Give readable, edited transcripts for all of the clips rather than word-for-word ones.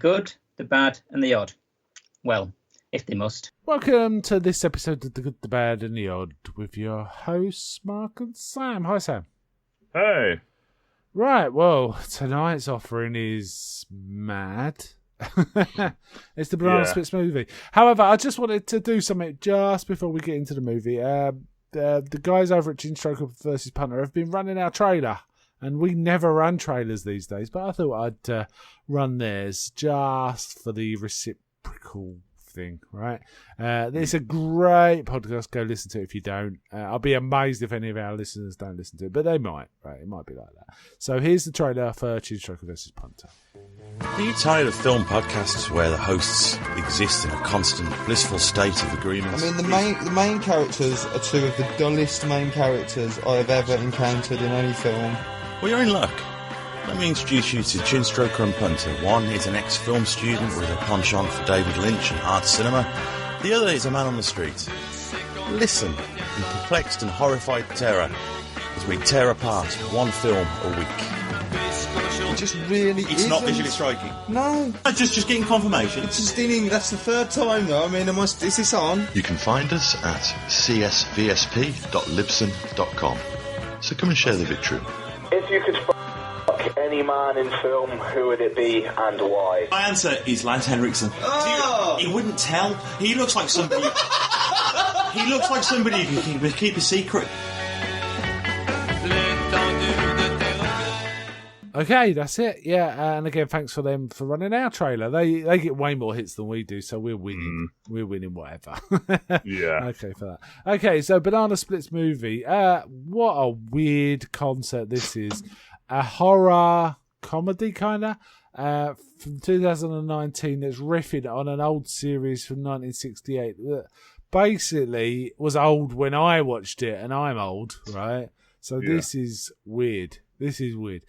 good, the bad, and the odd. Well, if they must. Welcome to this episode of The Good, the Bad, and the Odd with your hosts, Mark and Sam. Hi, Sam. Hey. Right, well, tonight's offering is mad. It's the Banana Splits movie. However, I just wanted to do something just before we get into the movie. The guys over at Chin Stroker vs. Punter have been running our trailer, and we never run trailers these days, but I thought I'd run theirs just for the reciprocal thing, right? It's a great podcast. Go listen to it if you don't. I'll be amazed if any of our listeners don't listen to it, but they might, right? It might be like that. So here's the trailer for Chin Stroker vs. Punter. Are you tired of film podcasts where the hosts exist in a constant blissful state of agreement? I mean, the main characters are two of the dullest main characters I have ever encountered in any film. Well, you're in luck. Let me introduce you to Chin Stroker and Punter. One is an ex-film student with a penchant for David Lynch and art cinema. The other is a man on the street. Listen in perplexed and horrified terror as we tear apart one film a week. It just really It's not visually striking. No. Just getting confirmation. It's just in. That's the third time though. I mean, is this on? You can find us at csvsp.libsyn.com. So come and share the victory. If you could fuck any man in film, who would it be and why? My answer is Lance Henriksen. Oh! He wouldn't tell. He looks like somebody. He looks like somebody who can keep a secret. Okay, that's it. Yeah, and again, thanks for them for running our trailer. They get way more hits than we do, so we're winning. We're winning whatever. Yeah. Okay, for that. Okay, so Banana Splits movie. What a weird concept this is. A horror comedy, kind of, from 2019 that's riffing on an old series from 1968 that basically was old when I watched it, and I'm old, right? So This is weird. This is weird.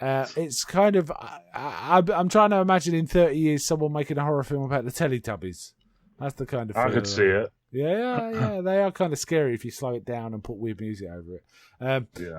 It's kind of... I'm trying to imagine in 30 years someone making a horror film about the Teletubbies. That's the kind of I could see it. Yeah, they are kind of scary if you slow it down and put weird music over it.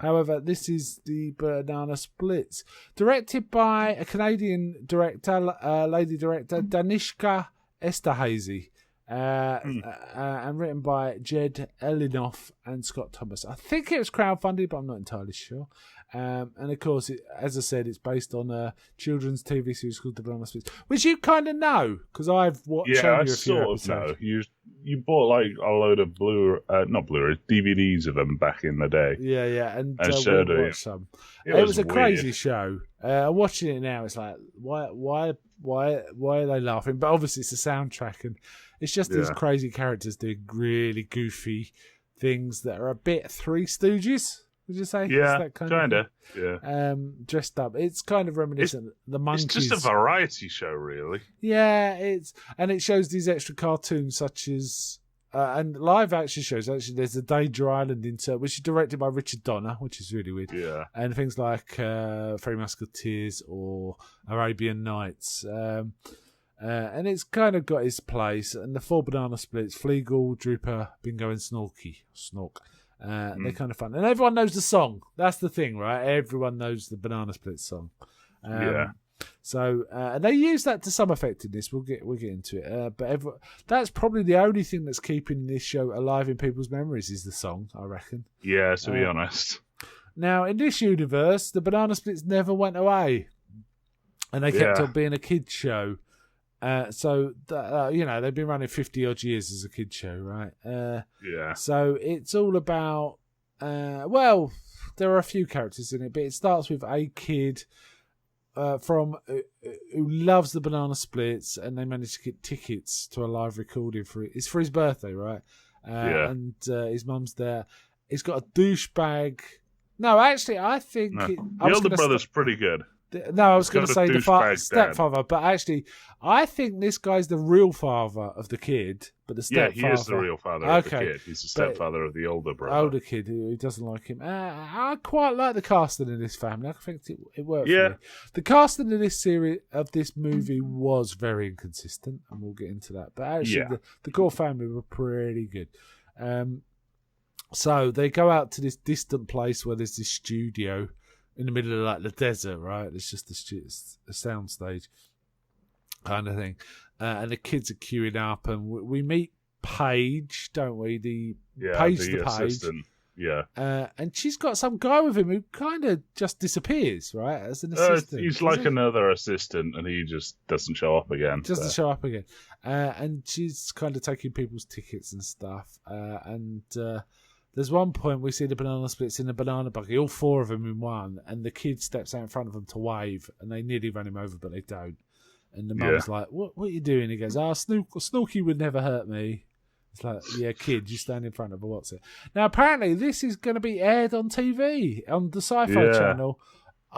However, this is the Banana Splits. Directed by a Canadian director, lady director, Danishka Esterhazy. And written by Jed Elinoff and Scott Thomas. I think it was crowdfunded, but I'm not entirely sure. And of course, as I said, it's based on a children's TV series called The Banana Splits, which you kind of know because I've watched. Yeah, I a few sort episodes. of know. You bought like a load of not Blu-ray, DVDs of them back in the day. Yeah, and I we showed it. watched some. It was was a crazy weird. show. Watching it now, it's like why are they laughing? But obviously, it's a soundtrack, and it's just these crazy characters doing really goofy things that are a bit Three Stooges. Would you say? Yeah, that kind of. Yeah. Dressed up. It's kind of reminiscent of the Monkeys. It's just a variety show, really. Yeah, it shows these extra cartoons such as and live action shows. Actually, there's a Danger Island insert, which is directed by Richard Donner, which is really weird. Yeah. And things like Three Musketeers or Arabian Nights. And it's kind of got its place. And the four Banana Splits, Fleagle, Drooper, Bingo, and Snork. They're kind of fun. And everyone knows the song. That's the thing, right? Everyone knows the Banana Splits song. So they use that to some effect in this. We'll get into it. But that's probably the only thing that's keeping this show alive in people's memories is the song, I reckon. Yeah, to be honest. Now, in this universe, the Banana Splits never went away. And they kept on being a kids' show. So they've been running 50-odd years as a kids' show, right? So it's all about... there are a few characters in it, but it starts with a kid... who loves the Banana Splits, and they managed to get tickets to a live recording for it. It's for his birthday, right? And his mum's there. He's got a douchebag. No, actually, I think the older brother's pretty good. No, I was going to say the stepfather, dad. but actually, I think this guy's the real father of the kid, but the stepfather. Yeah, he is the real father of the kid. He's the stepfather of the older brother. Older kid who doesn't like him. I quite like the casting in this family. I think it worked for me. The casting in this series of this movie was very inconsistent, and we'll get into that. But actually, the core family were pretty good. So they go out to this distant place where there's this studio in the middle of like the desert, right? It's just a sound stage. kind of thing. And the kids are queuing up, and we meet Paige, don't we? Paige the Page. Assistant. Yeah. And she's got some guy with him who kind of just disappears, right? As an assistant. He's like another assistant, and he just doesn't show up again. Doesn't show up again. And she's kind of taking people's tickets and stuff. And there's one point we see the banana splits in a banana buggy, all four of them in one, and the kid steps out in front of them to wave, and they nearly run him over, but they don't. And the mum's like, what are you doing? He goes, Snooky would never hurt me. It's like, yeah, kid, you stand in front of her, what's it? Now, apparently, this is going to be aired on TV, on the Sci-Fi Channel,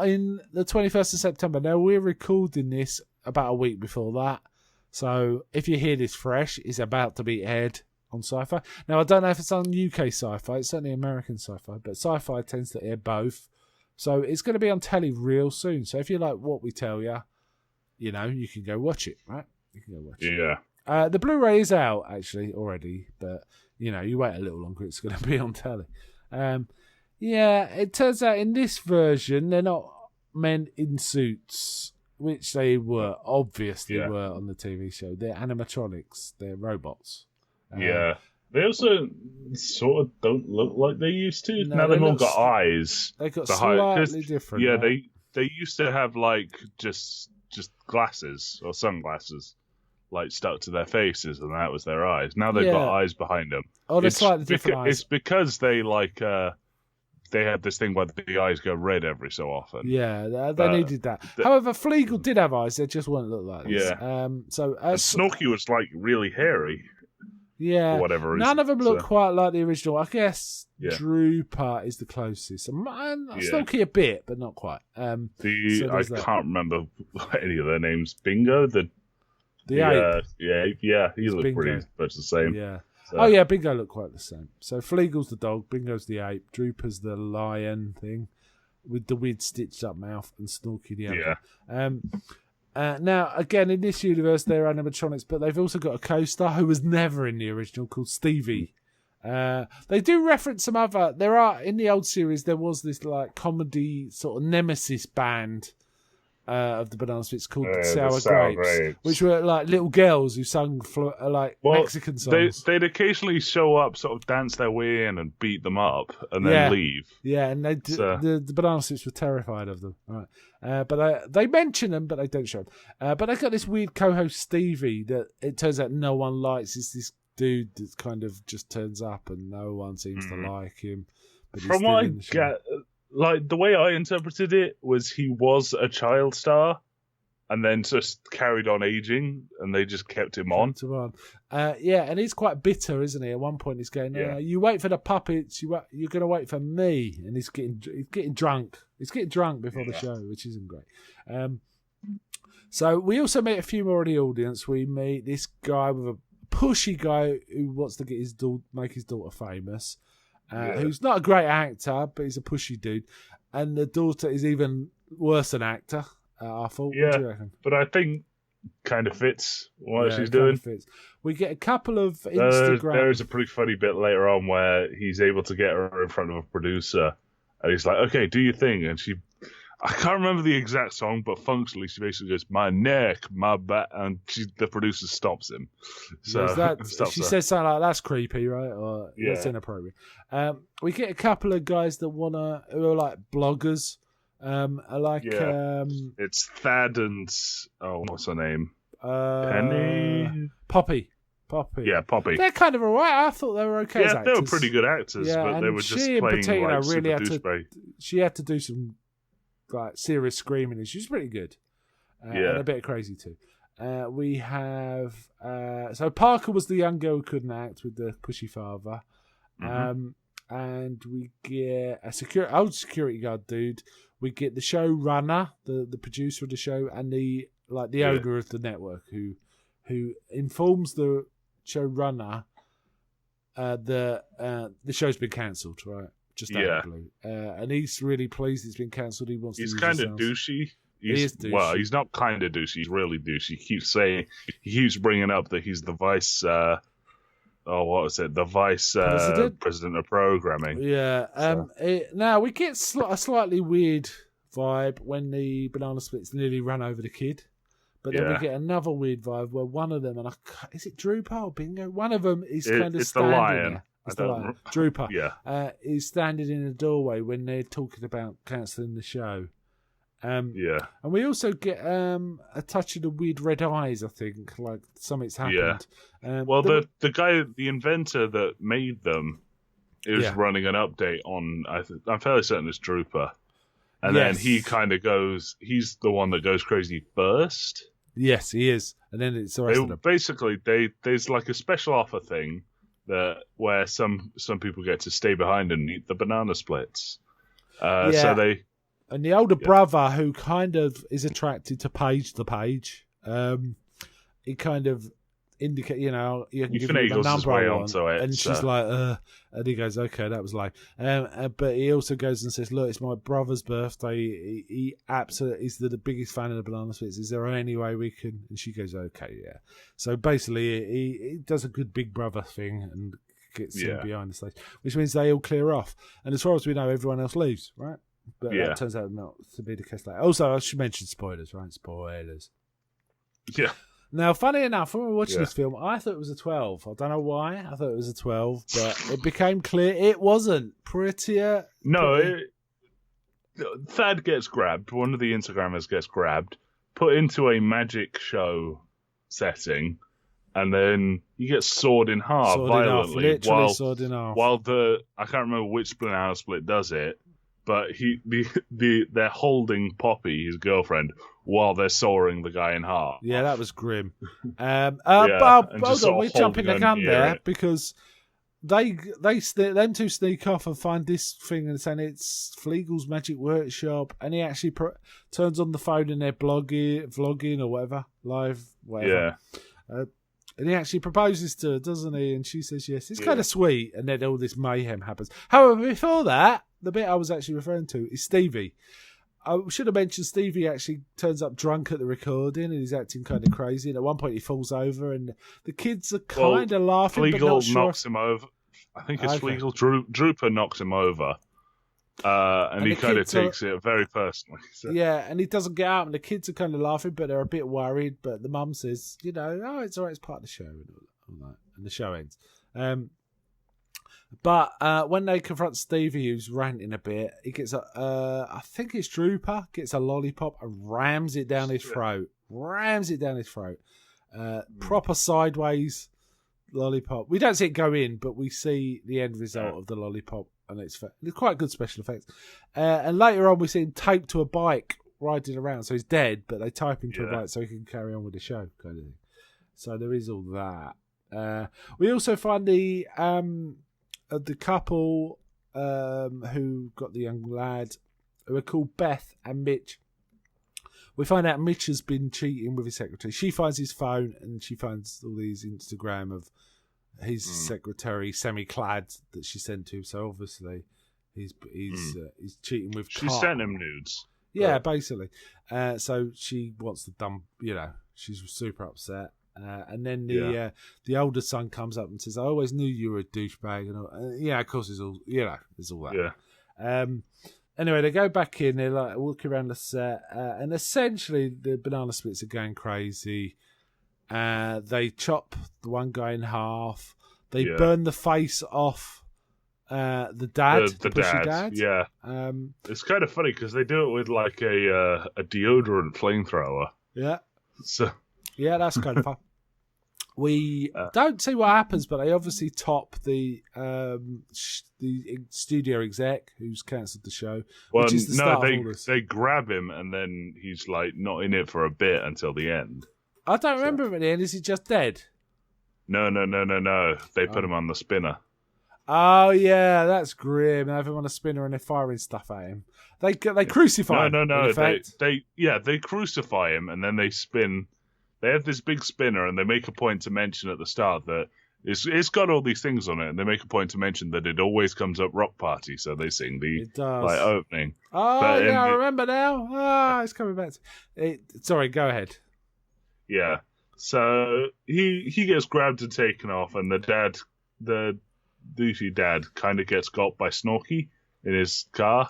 in the 21st of September. Now, we're recording this about a week before that. So, if you hear this fresh, it's about to be aired on Sci-Fi. Now, I don't know if it's on UK Sci-Fi. It's certainly American Sci-Fi, but Sci-Fi tends to air both. So, it's going to be on telly real soon. So, if you like what we tell you, you know, you can go watch it, right? You can go watch it. Yeah. The Blu-ray is out, actually, already. But, you know, you wait a little longer, it's going to be on telly. Yeah, it turns out in this version, they're not men in suits, which they were, obviously were on the TV show. They're animatronics. They're robots. Yeah. They also sort of don't look like they used to. Now they've all got eyes. They've got slightly different. Yeah, right? they used to have, like, just glasses or sunglasses, like, stuck to their faces, and that was their eyes. Now they've got eyes behind them. Oh, they're slightly different eyes. It's because they, like, they had this thing where the eyes go red every so often. Yeah, they needed that. However, Fleagle did have eyes. They just wouldn't look like this. Yeah. Snorky was, like, really hairy. Yeah. For whatever reason. None of them look quite like the original. I guess Drooper is the closest. And Snorky a bit, but not quite. I can't remember any of their names. Bingo? The ape. Yeah, he looked Bingo. pretty much the same. Yeah. So. Oh, yeah, Bingo looked quite the same. So Fleagle's the dog, Bingo's the ape, Drooper's the lion thing with the weird stitched up mouth, and Snorky the other. Yeah. Now, again, in this universe, they're animatronics, but they've also got a co-star who was never in the original, called Stevie. They do reference some other... in the old series, there was this like comedy sort of nemesis band of the Banana Splits called Sour Grapes, which were like little girls who sung Mexican songs. They'd occasionally show up, sort of dance their way in and beat them up, and then leave. Yeah, and the Banana Splits were terrified of them. Right. But they mention them, but they don't show them. But they've got this weird co-host Stevie that it turns out no one likes. It's this dude that kind of just turns up and no one seems to like him. But from what I get, like, the way I interpreted it was he was a child star and then just carried on aging, and they just kept him on. And he's quite bitter, isn't he? At one point he's going, you wait for the puppets, you're going to wait for me. And he's getting drunk. He's getting drunk before the show, which isn't great. So we also meet a few more in the audience. We meet this guy with a pushy guy who wants to get make his daughter famous. Who's not a great actor, but he's a pushy dude. And the daughter is even worse an actor, I thought. Yeah, what do you reckon? but I think kind of fits what she's doing. We get a couple of Instagram... There's a pretty funny bit later on where he's able to get her in front of a producer, and he's like, okay, do your thing. And I can't remember the exact song, but functionally she basically goes, my neck, my back, and the producer stops him. So she says something like, that's creepy, right? Or that's inappropriate. We get a couple of guys that who are like bloggers. It's Thad and what's her name? Penny? Poppy. Yeah, Poppy. They're kind of alright. I thought they were okay as actors. They were pretty good actors, but they were just playing like super douchebag. She had to do some like serious screaming, and she was pretty good. And a bit crazy too. We have so Parker was the young girl who couldn't act with the pushy father. And we get a old security guard dude. We get the showrunner, the producer of the show, and the owner of the network who informs the showrunner the show's been cancelled, right? Just out of the blue. And he's really pleased it's been cancelled. He's kind of douchey. He is douchey. Well, he's not kind of douchey. He's really douchey. He keeps bringing up that he's the vice. The vice president of programming. Yeah. Now we get a slightly weird vibe when the Banana Splits nearly run over the kid, But then we get another weird vibe where one of them, is it Drooper or Bingo? One of them is kind of it's standing the lion. there. It's the lion. Drooper. Yeah. Is standing in a doorway when they're talking about cancelling the show. And we also get a touch of the weird red eyes, I think, like something's happened. Yeah. The guy, the inventor that made them, is running an update on, I'm fairly certain it's Drooper. And then he kind of goes, he's the one that goes crazy first. Yes, he is. And then it's the rest of them. Basically, there's like a special offer thing where some people get to stay behind and eat the banana splits. So they... And the older brother, who kind of is attracted to Paige the Page, he kind of indicate, you can give me the number I want, and she's like, and he goes, okay, that was like, but he also goes and says, look, it's my brother's birthday. He absolutely is the biggest fan of the banana splits. Is there any way we can? And she goes, okay, yeah. So basically, he does a good big brother thing and gets him behind the stage, which means they all clear off. And as far as we know, everyone else leaves, right? But that turns out not to be the case later. Also, I should mention spoilers, right? Spoilers. Yeah. Now, funny enough, when we were watching this film, I thought it was a 12. I don't know why. I thought it was a 12, but it became clear it wasn't. Thad gets grabbed. One of the Instagrammers gets grabbed, put into a magic show setting, and then he gets sawed in half violently. Literally sawed in half. While I can't remember which banana split does it, but they're holding Poppy, his girlfriend, while they're sawing the guy in half. Yeah, that was grim. But hold on, we're jumping the gun there because them two sneak off and find this thing and saying it's Fleagle's Magic Workshop, and he actually turns on the phone and they're vlogging or whatever, live, whatever. Yeah. And he actually proposes to her, doesn't he? And she says yes. It's kind of sweet, and then all this mayhem happens. However, before that, the bit I was actually referring to is Stevie. I should have mentioned Stevie actually turns up drunk at the recording and he's acting kind of crazy. And at one point he falls over and the kids are kind of laughing, but not sure. Knocks him over. I think it's Fleagle. Drooper knocks him over. And he kind of takes it very personally. So. Yeah, and he doesn't get out and the kids are kind of laughing, but they're a bit worried. But the mum says, it's all right, it's part of the show. And all that. And the show ends. But when they confront Stevie, who's ranting a bit, he gets I think it's Drooper, gets a lollipop and rams it down his throat. Proper sideways lollipop. We don't see it go in, but we see the end result of the lollipop, and it's quite good special effects. And later on, we see him taped to a bike riding around, so he's dead, but they type him to a bike so he can carry on with the show, kind of thing. So there is all that. We also find the couple who got the young lad, who are called Beth and Mitch. We find out Mitch has been cheating with his secretary. She finds his phone and she finds all these Instagram of his secretary semi-clad that she sent to him. So obviously he's cheating with. She sent him nudes. Yeah, basically. So she wants to dump. She's super upset. And then the older son comes up and says, "I always knew you were a douchebag." And of course, it's all there's all that. Yeah. Anyway, they go back in. They're like walking around the set, and essentially the banana splits are going crazy. They chop the one guy in half. They burn the face off the dad, the bushy dad. Yeah. It's kind of funny because they do it with like a deodorant flamethrower. Yeah. So. Yeah, that's kind of fun. We don't see what happens, but they obviously top the studio exec who's cancelled the show. Well, which is the start of all this. They grab him and then he's like not in it for a bit until the end. I don't remember him at the end. Is he just dead? No. They put him on the spinner. Oh yeah, that's grim. They have him on a spinner and they're firing stuff at him. They crucify him. No. They crucify him and then they spin. They have this big spinner, and they make a point to mention at the start that it's got all these things on it, and they make a point to mention that it always comes up Rock Party, so they sing the opening. Oh, I remember now. It's coming back. Sorry, go ahead. Yeah. So he gets grabbed and taken off, and the douchey dad, kind of gets got by Snorky in his car.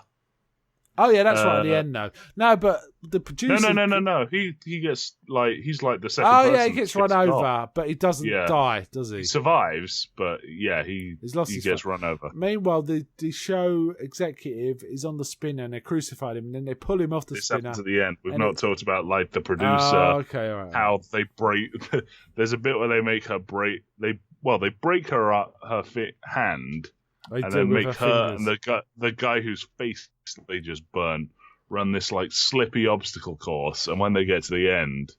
Oh yeah, that's right at the end though. No, but the producer. No. He gets like he's like the second. Oh person yeah, he gets run over, stopped. but he doesn't die, does he? He survives, but yeah, he gets run over. Meanwhile, the show executive is on the spinner and they crucified him, and then they pull him off the This spinner. happens at the end. We've and not talked about like the producer. Oh, okay, all right. How they break. There's a bit where they make her break. They break her hand. And then make her and the guy whose face they just burn run this like slippy obstacle course, and when they get to the end,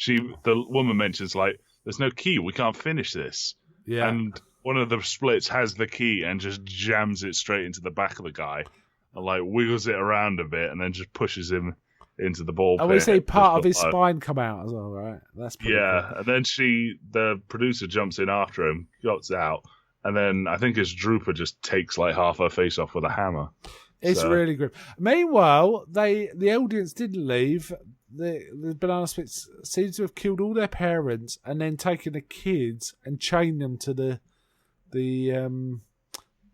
the woman mentions like, "There's no key, we can't finish this." Yeah. And one of the splits has the key and just jams it straight into the back of the guy, and like wiggles it around a bit, and then just pushes him into the ball pit. And we see part of his spine come out as well, right? That's pretty cool. And then the producer jumps in after him, gets out. And then I think his Drooper just takes like half her face off with a hammer. It's really grim. Meanwhile, the audience didn't leave. The Banana Splits seem to have killed all their parents and then taken the kids and chained them to the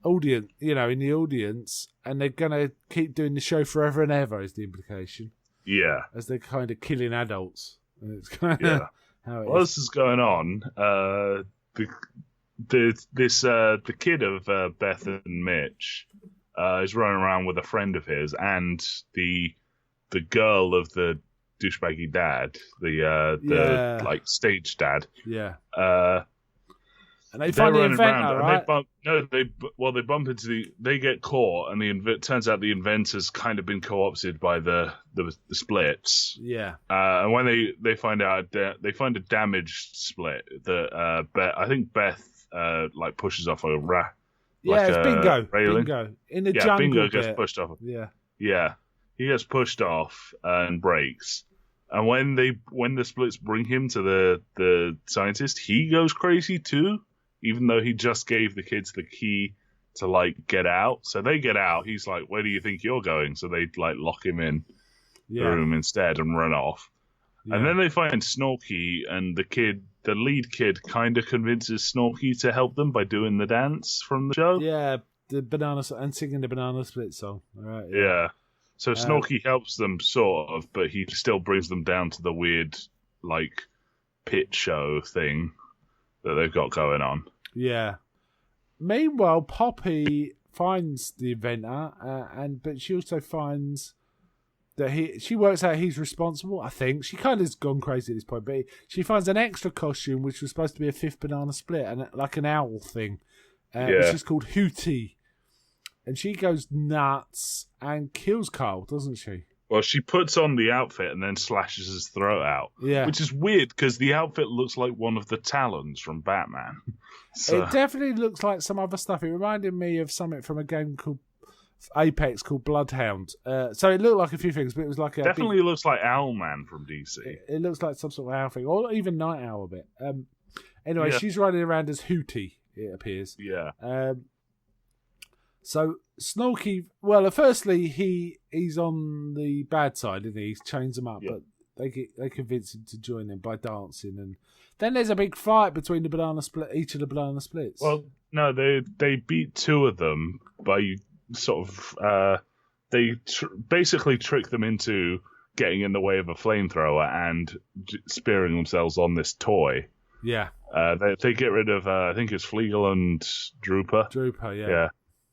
audience, in the audience, and they're gonna keep doing the show forever and ever. Is the implication? Yeah, as they're kind of killing adults. And it's kind of how it is. This is going on. The kid of Beth and Mitch is running around with a friend of his, and the girl of the douchebaggy dad, the like stage dad. Yeah. And they find the inventor, right? They bump into they get caught, and turns out the inventor's kind of been co-opted by the splits. Yeah. And when they find out, they find a damaged split that I think Beth like pushes off a it's Bingo. Railing. Bingo in the jungle. Bingo gets pushed off. Yeah, he gets pushed off and breaks. And when the splits bring him to the scientist, he goes crazy too, even though he just gave the kids the key to like get out. So they get out. He's like, "Where do you think you're going?" So they like lock him in the room instead and run off. Yeah. And then they find Snorky, and the lead kid kind of convinces Snorky to help them by doing the dance from the show. Yeah, and singing the Banana Split song. All right. Yeah. So Snorky helps them sort of, but he still brings them down to the weird like pit show thing that they've got going on. Yeah. Meanwhile, Poppy finds the inventor, but she also finds that she works out he's responsible. I think she kind of has gone crazy at this point, but she finds an extra costume which was supposed to be a fifth banana split and like an owl thing, which is called Hootie, and she goes nuts and kills Carl, doesn't she? Well, she puts on the outfit and then slashes his throat out. Yeah, which is weird because the outfit looks like one of the Talons from Batman. So. It definitely looks like some other stuff. It reminded me of something from a game called Apex called Bloodhound. So it looked like a few things, but it was like definitely looks like Owlman from DC. It looks like some sort of owl thing, or even Night Owl a bit. Anyway, she's riding around as Hootie, it appears. Yeah. So Snorky, well, firstly he's on the bad side, isn't he? He chains them up, but they convince him to join them by dancing, and then there's a big fight between each of the banana splits. Well, no, they beat two of them by sort of basically trick them into getting in the way of a flamethrower and spearing themselves on this toy. Yeah. They get rid of I think it's Fleagle and Drooper. Drooper, yeah. Yeah.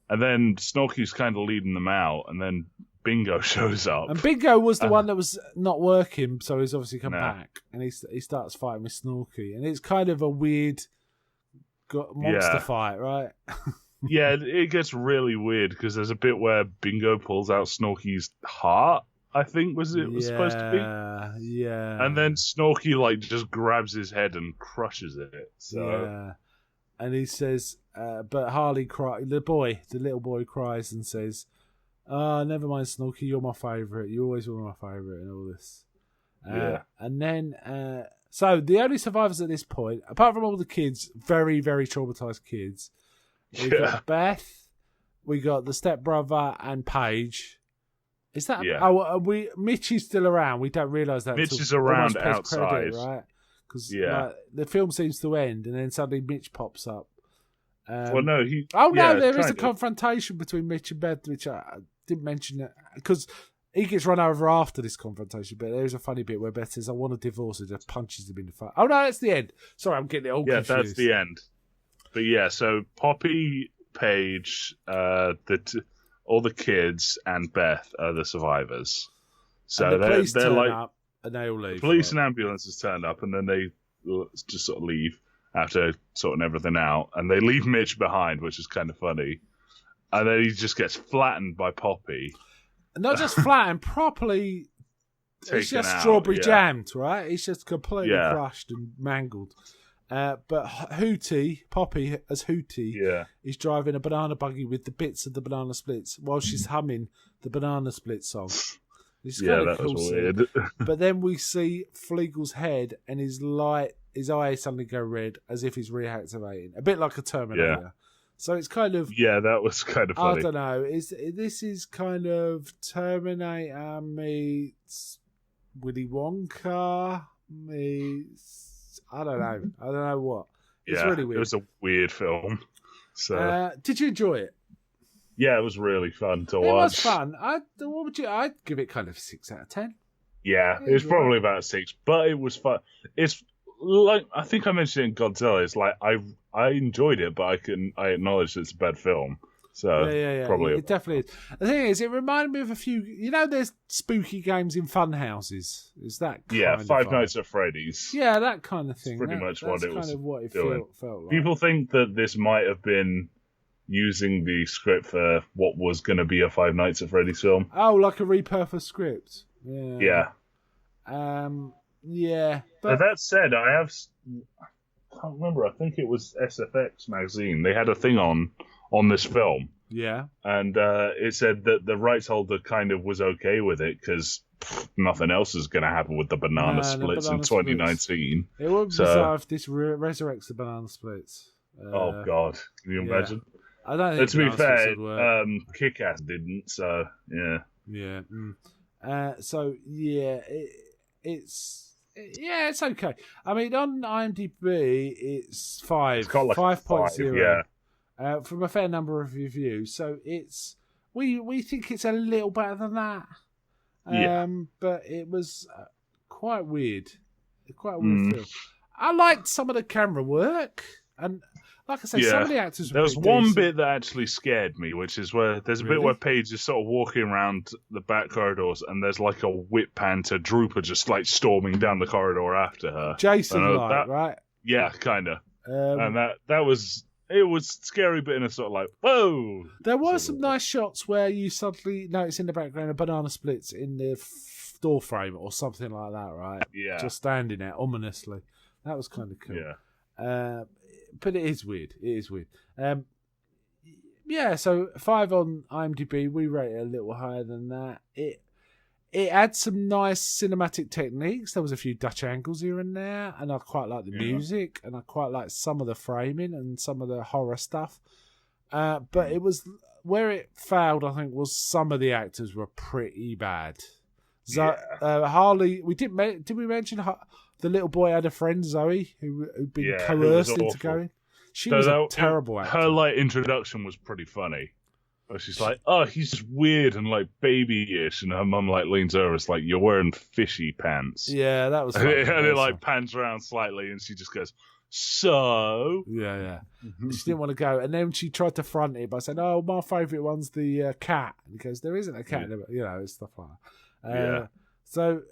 And then Snorky's kind of leading them out, and then Bingo shows up. And Bingo was the one that was not working, so he's obviously come back, and he starts fighting with Snorky, and it's kind of a weird monster fight, right? Yeah, it gets really weird because there's a bit where Bingo pulls out Snorky's heart, I think was supposed to be. Yeah. And then Snorky like just grabs his head and crushes it. So. Yeah. And he says, but Harley the little boy cries and says, never mind, Snorky, you're my favourite. You always were my favourite and all this. And then, so the only survivors at this point, apart from all the kids, very, very traumatised kids, we got Beth, we got the stepbrother and Paige. Is that? Yeah. Oh, Mitch is still around. We don't realise that. Mitch is around outside, right? Because the film seems to end, and then suddenly Mitch pops up. Well, no, there is a confrontation between Mitch and Beth, which I didn't mention it because he gets run over after this confrontation. But there's a funny bit where Beth says, "I want a divorce," and just punches him in the face. Oh no, that's the end. Sorry, I'm getting it all confused. That's the end. But yeah, so Poppy, Paige, all the kids, and Beth are the survivors. So and the police they're turn like up and they all leave. police and ambulances turn up, and then they just sort of leave after sorting everything out, and they leave Mitch behind, which is kind of funny. And then he just gets flattened by Poppy. Not just flattened, properly. It's just strawberry jammed, right? It's just completely crushed and mangled. But Poppy as Hootie, is driving a banana buggy with the bits of the banana splits while she's humming the banana split song. It's kind of cool. Was weird. But then we see Fleagle's head and his eyes suddenly go red as if he's reactivating, a bit like a Terminator. Yeah. So it's kind of that was kind of funny. I don't know. This is kind of Terminator meets Willy Wonka meets I don't know what. It's really weird. It was a weird film. So did you enjoy it? Yeah, it was really fun to watch. It was fun. I'd give it kind of 6 out of 10. Yeah, it was probably about a 6, but it was fun. It's like I think I mentioned it in Godzilla. It's like I enjoyed it, but I acknowledge it's a bad film. So yeah. probably it definitely is. The thing is, it reminded me of a few. You know, there's spooky games in fun houses. Is that kind of Five Nights at Freddy's? Yeah, that kind of thing. Pretty much what it was. Kind of what it doing. felt like. People think that this might have been using the script for what was going to be a Five Nights at Freddy's film. Oh, like a repurposed script. Yeah. Yeah. But that said, I can't remember. I think it was SFX magazine. They had a thing on this film. Yeah. And it said that the rights holder kind of was okay with it because nothing else is going to happen with the banana splits in 2019. It would be bizarre if this resurrects the banana splits. Oh, God. Can you imagine? I don't think to be fair, Kick-Ass didn't, so, yeah. Yeah. So, yeah, it's okay. I mean, on IMDb, it's 5. It's got like 5.0. Yeah. From a fair number of reviews. So it's we think it's a little better than that. But it was quite weird. Quite a weird film. I liked some of the camera work. And like I say, some of the actors were There was pretty one decent. bit that actually scared me, which is where there's a bit where Paige is sort of walking around the back corridors and there's like a whip panther Drooper just like storming down the corridor after her. Jason right? Yeah, kind of. And that was... It was scary, but in a sort of like, whoa! There were some nice shots where you suddenly notice in the background a banana splits in the door frame or something like that, right? Yeah. Just standing there ominously. That was kind of cool. Yeah. But it is weird. It is weird. So 5 on IMDb. We rate it a little higher than that. It had some nice cinematic techniques. There was a few Dutch angles here and there, and I quite like the music, and I quite like some of the framing and some of the horror stuff. But it was where it failed. I think was some of the actors were pretty bad. Harley, did we mention the little boy had a friend Zoe who'd been coerced into going? She was a terrible actor. Her introduction was pretty funny. She's like, oh, he's just weird and babyish, and her mum leans over, it's like, you're wearing fishy pants. Yeah, that was. And it pans around slightly, and she just goes, so. Yeah. She didn't want to go, and then she tried to front it by saying, "Oh, my favourite one's the cat," and he goes, "There isn't a cat," it's stuff like that. So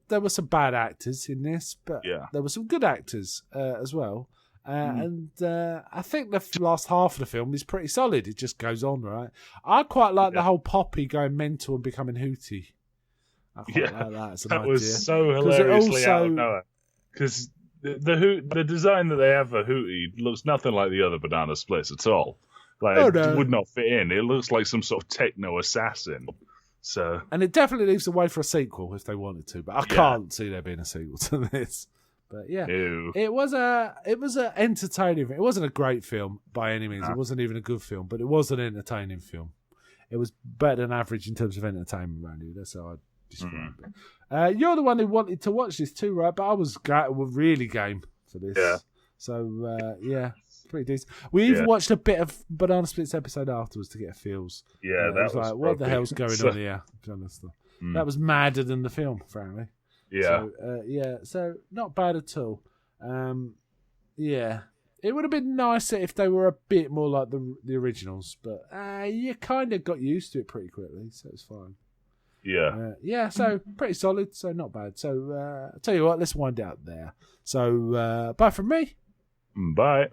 there were some bad actors in this, but there were some good actors as well. And I think the last half of the film is pretty solid. It just goes on, right? I quite like the whole Poppy going mental and becoming Hootie. I quite like that as an idea. That was so hilariously out of nowhere. Because the design that they have for Hootie looks nothing like the other banana splits at all. It would not fit in. It looks like some sort of techno assassin. So, and it definitely leaves the way for a sequel if they wanted to, but I can't see there being a sequel to this. But it was a entertaining. It wasn't a great film by any means. It wasn't even a good film, but it was an entertaining film. It was better than average in terms of entertainment value. That's how I describe it. You're the one who wanted to watch this too, right? But I was really game for this. Yeah. So yeah, pretty decent. We even watched a bit of Banana Splits episode afterwards to get a feels. Yeah, that was like, what the hell's going on here? Kind of stuff. That was madder than the film, frankly. Yeah. So not bad at all. Yeah, it would have been nicer if they were a bit more like the originals, but you kind of got used to it pretty quickly, so it's fine. Yeah. So pretty solid, so not bad. So I'll tell you what, let's wind out there. So bye from me. Bye.